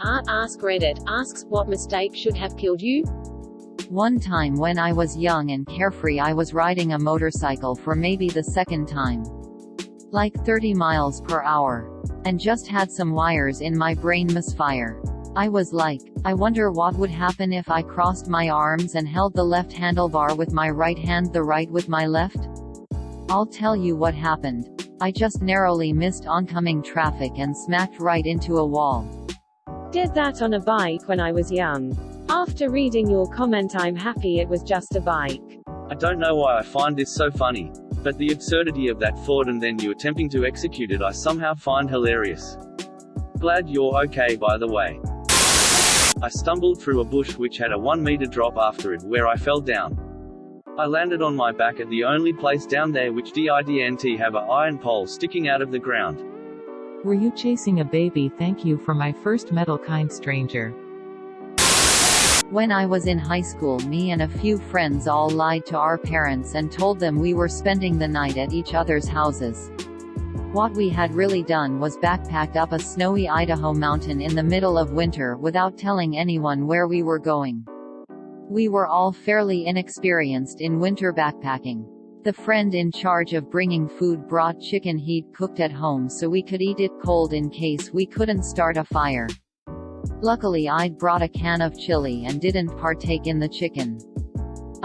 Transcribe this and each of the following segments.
Askreddit Asks, what mistake should have killed you? One time when I was young and carefree, I was riding a motorcycle for maybe the second time. Like 30 miles per hour. And just had some wires in my brain misfire. I was like, I wonder what would happen if I crossed my arms and held the left handlebar with my right hand, the right with my left? I'll tell you what happened. I just narrowly missed oncoming traffic and smacked right into a wall. Did that on a bike when I was young. After reading your comment, I'm happy it was just a bike. I don't know why I find this so funny, but the absurdity of that thought and then you attempting to execute it I somehow find hilarious. Glad you're okay, by the way. I stumbled through a bush which had a 1 meter drop after it where I fell down. I landed on my back at the only place down there which didn't have a iron pole sticking out of the ground. Were you chasing a baby? Thank you for my first metal, kind stranger. When I was in high school, me and a few friends all lied to our parents and told them we were spending the night at each other's houses. What we had really done was backpacked up a snowy Idaho mountain in the middle of winter without telling anyone where we were going. We were all fairly inexperienced in winter backpacking. The friend in charge of bringing food brought chicken he'd cooked at home so we could eat it cold in case we couldn't start a fire. Luckily, I'd brought a can of chili and didn't partake in the chicken.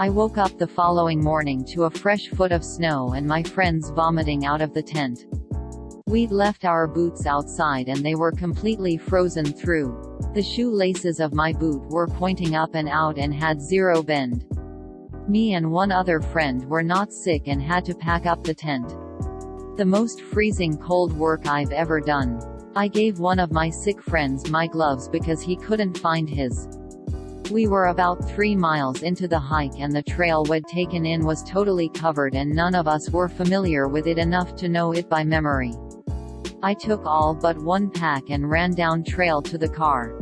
I woke up the following morning to a fresh foot of snow and my friends vomiting out of the tent. We'd left our boots outside and they were completely frozen through. The shoelaces of my boot were pointing up and out and had zero bend. Me and one other friend were not sick and had to pack up the tent. The most freezing cold work I've ever done. I gave one of my sick friends my gloves because he couldn't find his. We were about 3 miles into the hike and the trail we'd taken in was totally covered and none of us were familiar with it enough to know it by memory. I took all but one pack and ran down trail to the car,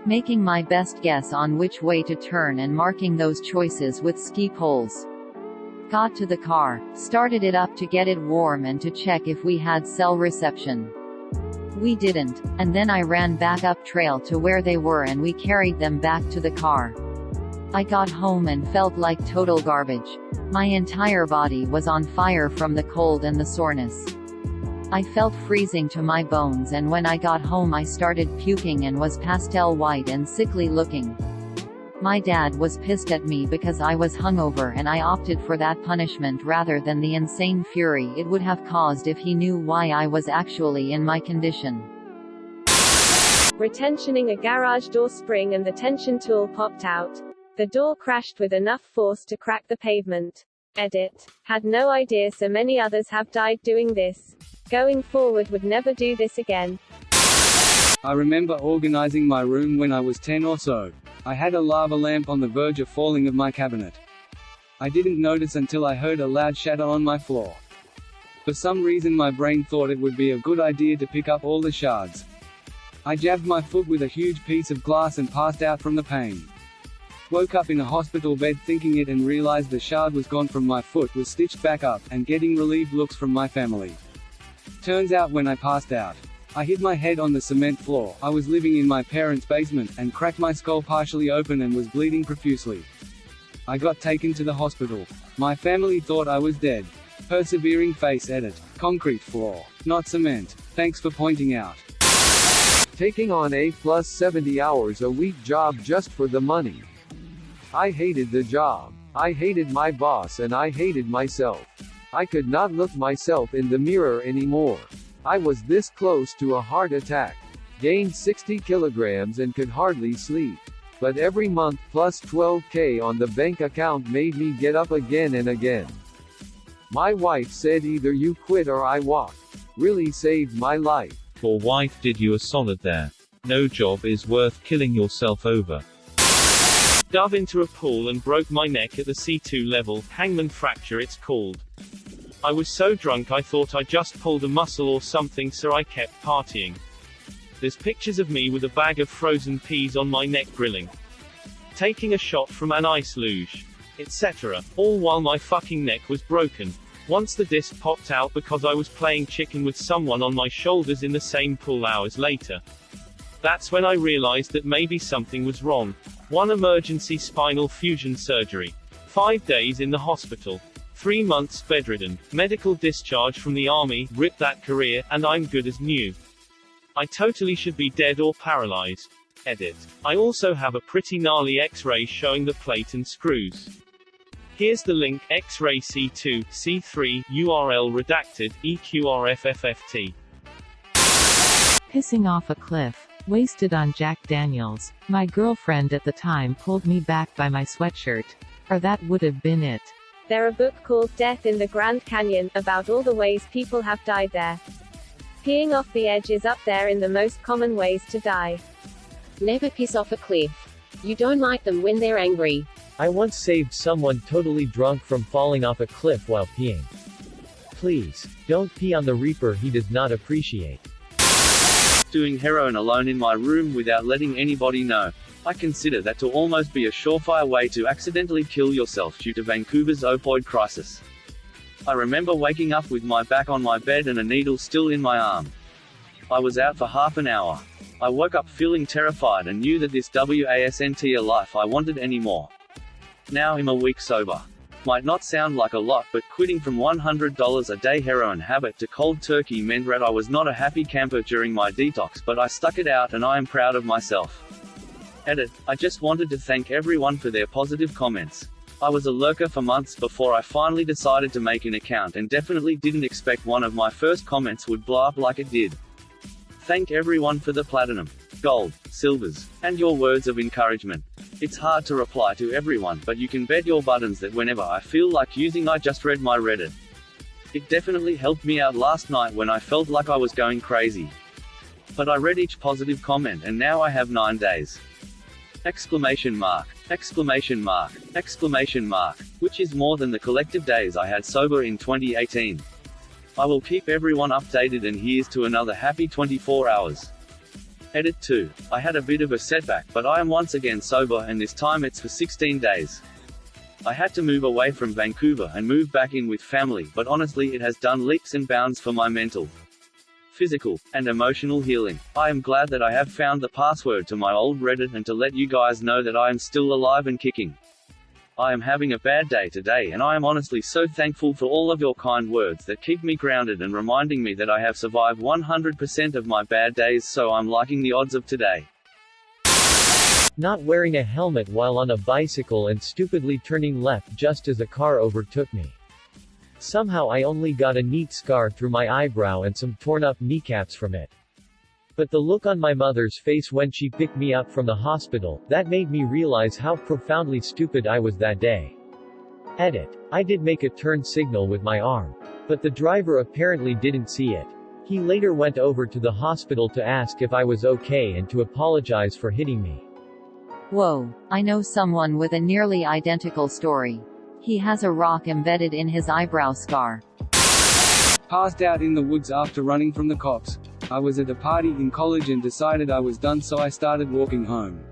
making my best guess on which way to turn and marking those choices with ski poles. Got to the car, started it up to get it warm and to check if we had cell reception. We didn't, and then I ran back up trail to where they were and we carried them back to the car. I got home and felt like total garbage. My entire body was on fire from the cold and the soreness. I felt freezing to my bones and when I got home I started puking and was pastel white and sickly looking. My dad was pissed at me because I was hungover and I opted for that punishment rather than the insane fury it would have caused if he knew why I was actually in my condition. Retensioning a garage door spring and the tension tool popped out. The door crashed with enough force to crack the pavement. Edit. Had no idea so many others have died doing this. Going forward would never do this again. I remember organizing my room when I was 10 or so. I had a lava lamp on the verge of falling of my cabinet. I didn't notice until I heard a loud shatter on my floor. For some reason my brain thought it would be a good idea to pick up all the shards. I jabbed my foot with a huge piece of glass and passed out from the pain. Woke up in a hospital bed thinking it and realized the shard was gone from my foot was stitched back up, and getting relieved looks from my family. Turns out when I passed out, I hit my head on the cement floor. I was living in my parents' basement, and cracked my skull partially open and was bleeding profusely. I got taken to the hospital. My family thought I was dead. Persevering face. Edit. Concrete floor, not cement. Thanks for pointing out. Taking on a plus 70 hours a week job just for the money. I hated the job. I hated my boss and I hated myself. I could not look myself in the mirror anymore. I was this close to a heart attack. Gained 60 kilograms and could hardly sleep. But every month plus 12K on the bank account made me get up again and again. My wife said either you quit or I walk. Really saved my life. Your wife did you a solid there. No job is worth killing yourself over. Dove into a pool and broke my neck at the C2 level, hangman fracture it's called. I was so drunk I thought I just pulled a muscle or something, so I kept partying. There's pictures of me with a bag of frozen peas on my neck grilling. Taking a shot from an ice luge. Etc. All while my fucking neck was broken. Once the disc popped out because I was playing chicken with someone on my shoulders in the same pool hours later. That's when I realized that maybe something was wrong. 1 emergency spinal fusion surgery. 5 days in the hospital. 3 months bedridden. Medical discharge from the army, rip that career, and I'm good as new. I totally should be dead or paralyzed. Edit. I also have a pretty gnarly X-ray showing the plate and screws. Here's the link, X-ray C2, C3, URL redacted, EQRFFFT. Pissing off a cliff. Wasted on Jack Daniels. My girlfriend at the time pulled me back by my sweatshirt. Or that would have been it. There's a book called Death in the Grand Canyon, about all the ways people have died there. Peeing off the edge is up there in the most common ways to die. Never piss off a cliff. You don't like them when they're angry. I once saved someone totally drunk from falling off a cliff while peeing. Please, don't pee on the reaper he does not appreciate. Doing heroin alone in my room without letting anybody know. I consider that to almost be a surefire way to accidentally kill yourself due to Vancouver's opioid crisis. I remember waking up with my back on my bed and a needle still in my arm. I was out for half an hour. I woke up feeling terrified and knew that this wasn't a life I wanted anymore. Now I'm a week sober. Might not sound like a lot, but quitting from $100 a day heroin habit to cold turkey meant that I was not a happy camper during my detox, but I stuck it out and I am proud of myself. Edit. I just wanted to thank everyone for their positive comments. I was a lurker for months before I finally decided to make an account and definitely didn't expect one of my first comments would blow up like it did. Thank everyone for the platinum, gold, silvers, and your words of encouragement. It's hard to reply to everyone, but you can bet your buttons that whenever I feel like using I just read my Reddit. It definitely helped me out last night when I felt like I was going crazy. But I read each positive comment and now I have 9 days. Exclamation mark, exclamation mark, exclamation mark, which is more than the collective days I had sober in 2018. I will keep everyone updated and here's to another happy 24 hours. Edit 2. I had a bit of a setback, but I am once again sober and this time it's for 16 days. I had to move away from Vancouver and move back in with family, but honestly it has done leaps and bounds for my mental, physical, and emotional healing. I am glad that I have found the password to my old Reddit and to let you guys know that I am still alive and kicking. I am having a bad day today and I am honestly so thankful for all of your kind words that keep me grounded and reminding me that I have survived 100% of my bad days, so I'm liking the odds of today. Not wearing a helmet while on a bicycle and stupidly turning left just as a car overtook me. Somehow I only got a neat scar through my eyebrow and some torn up kneecaps from it. But the look on my mother's face when she picked me up from the hospital, that made me realize how profoundly stupid I was that day. Edit. I did make a turn signal with my arm. But the driver apparently didn't see it. He later went over to the hospital to ask if I was okay and to apologize for hitting me. Whoa, I know someone with a nearly identical story. He has a rock embedded in his eyebrow scar. Passed out in the woods after running from the cops. I was at a party in college and decided I was done, so I started walking home.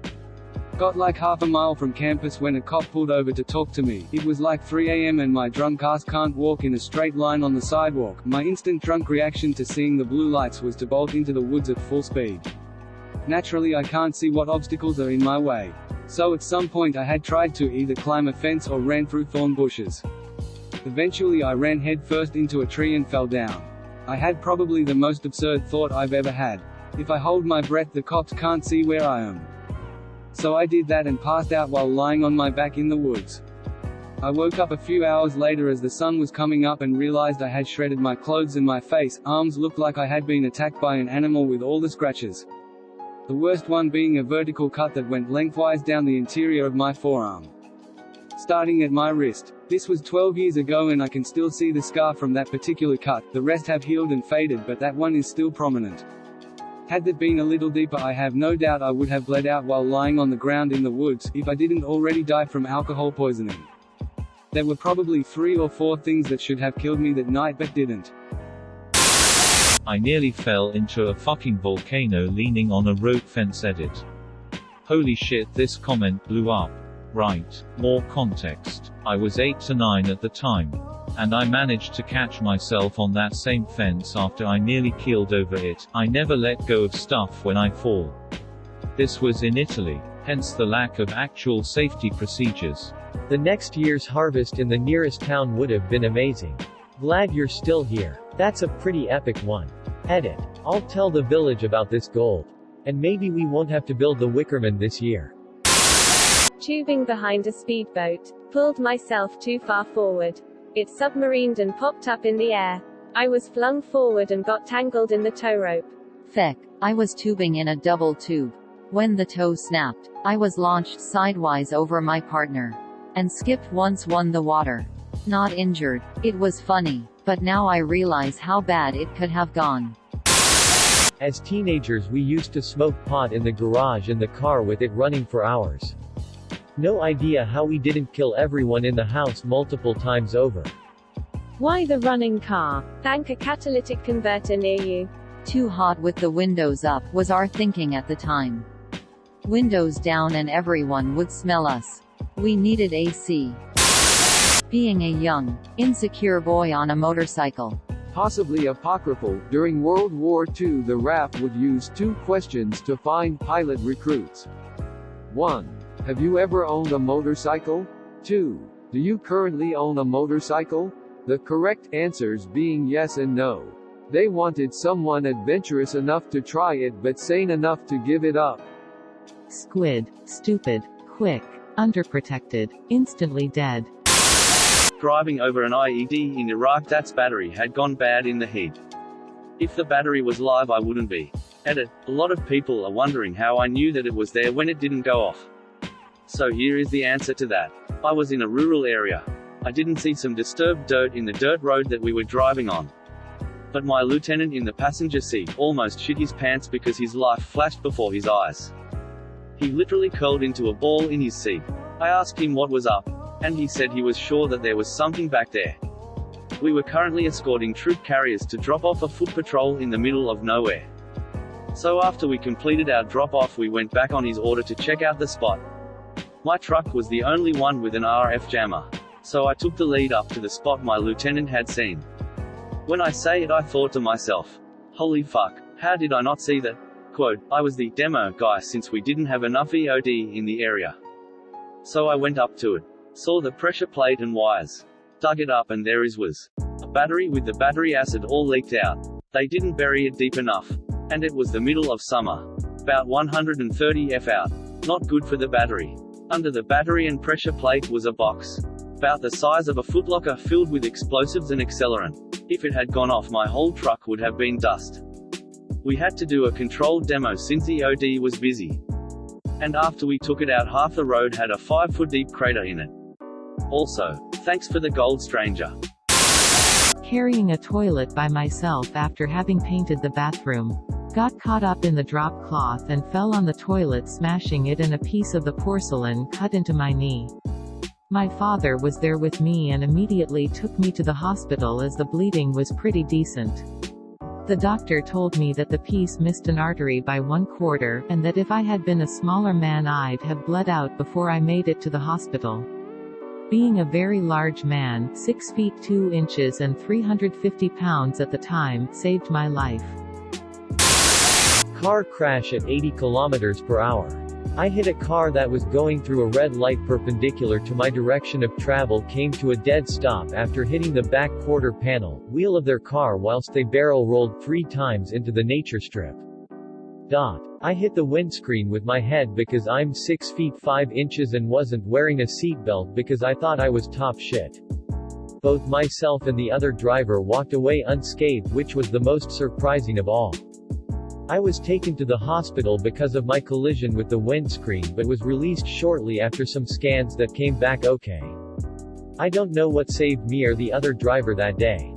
Got like half a mile from campus when a cop pulled over to talk to me. It was like 3 a.m. and my drunk ass can't walk in a straight line on the sidewalk. My instant drunk reaction to seeing the blue lights was to bolt into the woods at full speed. Naturally I can't see what obstacles are in my way. So at some point I had tried to either climb a fence or ran through thorn bushes. Eventually I ran headfirst into a tree and fell down. I had probably the most absurd thought I've ever had. If I hold my breath the cops can't see where I am. So I did that and passed out while lying on my back in the woods. I woke up a few hours later as the sun was coming up and realized I had shredded my clothes and my face. Arms looked like I had been attacked by an animal with all the scratches. The worst one being a vertical cut that went lengthwise down the interior of my forearm, starting at my wrist. This was 12 years ago and I can still see the scar from that particular cut. The rest have healed and faded, but that one is still prominent. Had that been a little deeper, I have no doubt I would have bled out while lying on the ground in the woods, if I didn't already die from alcohol poisoning. There were probably 3 or 4 things that should have killed me that night but didn't. I nearly fell into a fucking volcano leaning on a rope fence. Edit. Holy shit, this comment blew up. Right. More context. I was 8 to 9 at the time. And I managed to catch myself on that same fence after I nearly keeled over it. I never let go of stuff when I fall. This was in Italy, hence the lack of actual safety procedures. The next year's harvest in the nearest town would have been amazing. Glad you're still here. That's a pretty epic one. Edit. I'll tell the village about this gold. And maybe we won't have to build the Wickerman this year. Tubing behind a speedboat. Pulled myself too far forward. It submarined and popped up in the air. I was flung forward and got tangled in the tow rope. Feck. I was tubing in a double tube. When the tow snapped, I was launched sidewise over my partner. And skipped once won the water. Not injured. It was funny, but now I realize how bad it could have gone. As teenagers we used to smoke pot in the garage in the car with it running for hours. No idea how we didn't kill everyone in the house multiple times over. Why the running car? Thank a catalytic converter near you. Too hot with the windows up, was our thinking at the time. Windows down and everyone would smell us. We needed AC. Being a young, insecure boy on a motorcycle. Possibly apocryphal, during World War II the RAF would use 2 questions to find pilot recruits. 1. Have you ever owned a motorcycle? 2. Do you currently own a motorcycle? The correct answers being yes and no. They wanted someone adventurous enough to try it but sane enough to give it up. Squid, stupid, quick, underprotected, instantly dead. Driving over an IED in Iraq. That's battery had gone bad in the heat. If the battery was live I wouldn't be. Edit. A lot of people are wondering how I knew that it was there when it didn't go off. So here is the answer to that. I was in a rural area. I didn't see some disturbed dirt in the dirt road that we were driving on. But my lieutenant in the passenger seat almost shit his pants because his life flashed before his eyes. He literally curled into a ball in his seat. I asked him what was up, and he said he was sure that there was something back there. We were currently escorting troop carriers to drop off a foot patrol in the middle of nowhere. So after we completed our drop-off we went back on his order to check out the spot. My truck was the only one with an RF jammer. So I took the lead up to the spot my lieutenant had seen. When I say it I thought to myself, holy fuck, how did I not see that? Quote, I was the demo guy since we didn't have enough EOD in the area. So I went up to it. Saw the pressure plate and wires. Dug it up and there was a battery with the battery acid all leaked out. They didn't bury it deep enough. And it was the middle of summer. About 130 F out. Not good for the battery. Under the battery and pressure plate was a box. About the size of a footlocker filled with explosives and accelerant. If it had gone off my whole truck would have been dust. We had to do a controlled demo since EOD was busy. And after we took it out half the road had a 5-foot deep crater in it. Also, thanks for the gold stranger. Carrying a toilet by myself after having painted the bathroom. Got caught up in the drop cloth and fell on the toilet, smashing it, and a piece of the porcelain cut into my knee. My father was there with me and immediately took me to the hospital as the bleeding was pretty decent. The doctor told me that the piece missed an artery by 1/4, and that if I had been a smaller man I'd have bled out before I made it to the hospital. Being a very large man, 6 feet 2 inches and 350 pounds at the time, saved my life. Car crash at 80 kilometers per hour. I hit a car that was going through a red light perpendicular to my direction of travel, came to a dead stop after hitting the back quarter panel wheel of their car whilst they barrel rolled 3 times into the nature strip. I hit the windscreen with my head because I'm 6 feet 5 inches and wasn't wearing a seatbelt because I thought I was top shit. Both myself and the other driver walked away unscathed, which was the most surprising of all. I was taken to the hospital because of my collision with the windscreen but was released shortly after some scans that came back okay. I don't know what saved me or the other driver that day.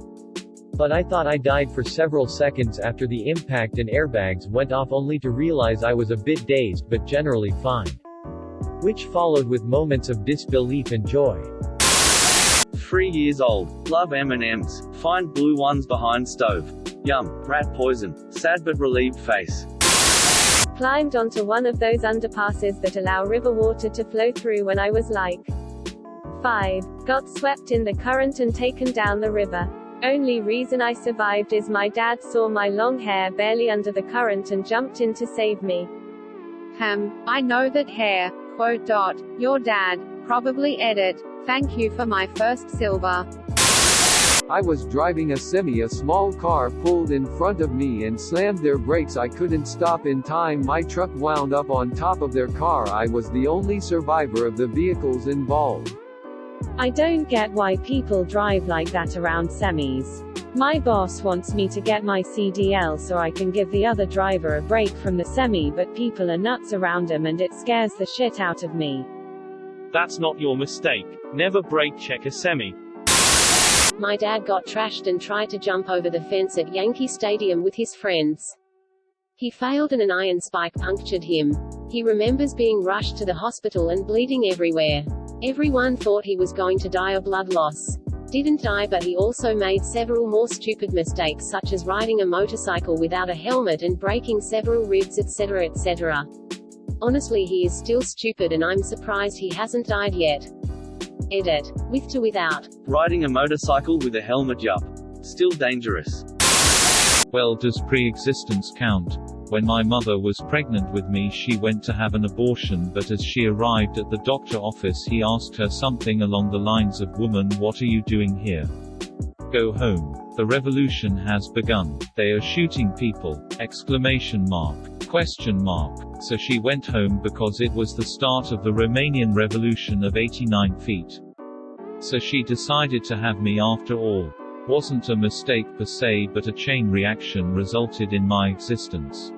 But I thought I died for several seconds after the impact and airbags went off, only to realize I was a bit dazed but generally fine. Which followed with moments of disbelief and joy. 3 years old. Love M&Ms. Find blue ones behind stove. Yum. Rat poison. Sad but relieved face. Climbed onto one of those underpasses that allow river water to flow through when I was like 5. Got swept in the current and taken down the river. Only reason I survived is my dad saw my long hair barely under the current and jumped in to save me. I know that hair. Quote dot. Your dad. Probably edit. Thank you for my first silver. I was driving a semi. A small car pulled in front of me and slammed their brakes. I couldn't stop in time. My truck wound up on top of their car. I was the only survivor of the vehicles involved. I don't get why people drive like that around semis. My boss wants me to get my CDL so I can give the other driver a break from the semi, but people are nuts around him and it scares the shit out of me. That's not your mistake. Never brake check a semi. My dad got trashed and tried to jump over the fence at Yankee Stadium with his friends. He failed and an iron spike punctured him. He remembers being rushed to the hospital and bleeding everywhere. Everyone thought he was going to die of blood loss. Didn't die, but he also made several more stupid mistakes such as riding a motorcycle without a helmet and breaking several ribs, etc. etc. Honestly, he is still stupid and I'm surprised he hasn't died yet. Edit. With to without. Riding a motorcycle with a helmet, yup. Still dangerous. Well, does pre-existence count? When my mother was pregnant with me, she went to have an abortion, but as she arrived at the doctor office, he asked her something along the lines of, "Woman, what are you doing here? Go home. The revolution has begun. They are shooting people!" Exclamation mark. Question mark. So she went home because it was the start of the Romanian Revolution of 89 feet. So she decided to have me after all. Wasn't a mistake per se, but a chain reaction resulted in my existence.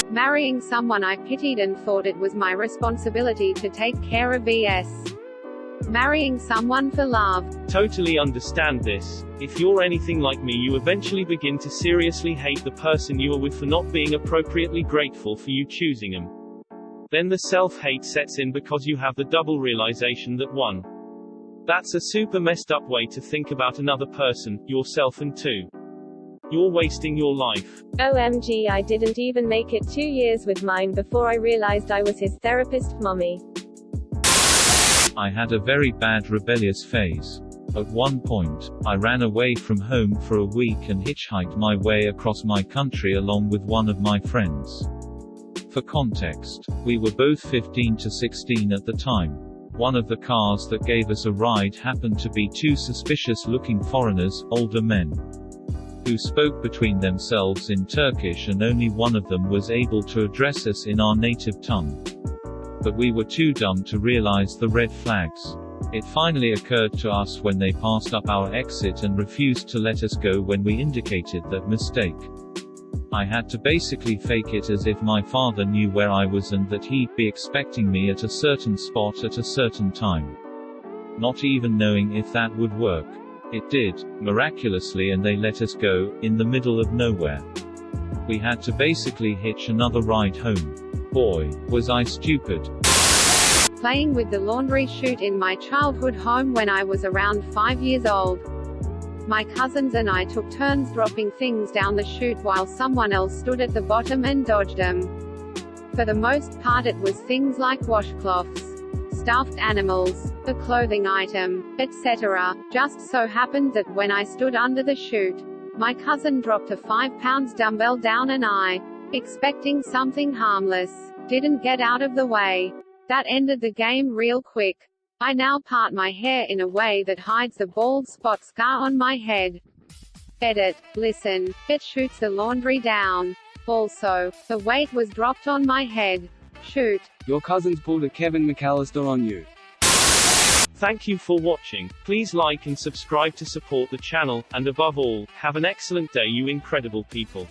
Marrying someone I pitied and thought it was my responsibility to take care of vs. Marrying someone for love. Totally understand this. If you're anything like me, you eventually begin to seriously hate the person you are with for not being appropriately grateful for you choosing them. Then the self-hate sets in because you have the double realization that 1. That's a super messed up way to think about another person, yourself, and 2. You're wasting your life. OMG, I didn't even make it 2 years with mine before I realized I was his therapist mommy. I had a very bad rebellious phase. At one point, I ran away from home for a week and hitchhiked my way across my country along with one of my friends. For context, we were both 15 to 16 at the time. One of the cars that gave us a ride happened to be 2 suspicious-looking foreigners, older men, who spoke between themselves in Turkish, and only one of them was able to address us in our native tongue. But we were too dumb to realize the red flags. It finally occurred to us when they passed up our exit and refused to let us go when we indicated that mistake. I had to basically fake it as if my father knew where I was and that he'd be expecting me at a certain spot at a certain time. Not even knowing if that would work. It did, miraculously, and they let us go, in the middle of nowhere. We had to basically hitch another ride home. Boy, was I stupid. Playing with the laundry chute in my childhood home when I was around 5 years old. My cousins and I took turns dropping things down the chute while someone else stood at the bottom and dodged them. For the most part it was things like washcloths, stuffed animals, a clothing item, etc. Just so happened that when I stood under the chute, my cousin dropped a 5-pound dumbbell down and I, expecting something harmless, didn't get out of the way. That ended the game real quick. I now part my hair in a way that hides the bald spot scar on my head. Edit. Listen, it shoots the laundry down. Also, the weight was dropped on my head. Shoot. Your cousins pulled a Kevin McAllister on you. Thank you for watching. Please like and subscribe to support the channel, and above all, have an excellent day, you incredible people.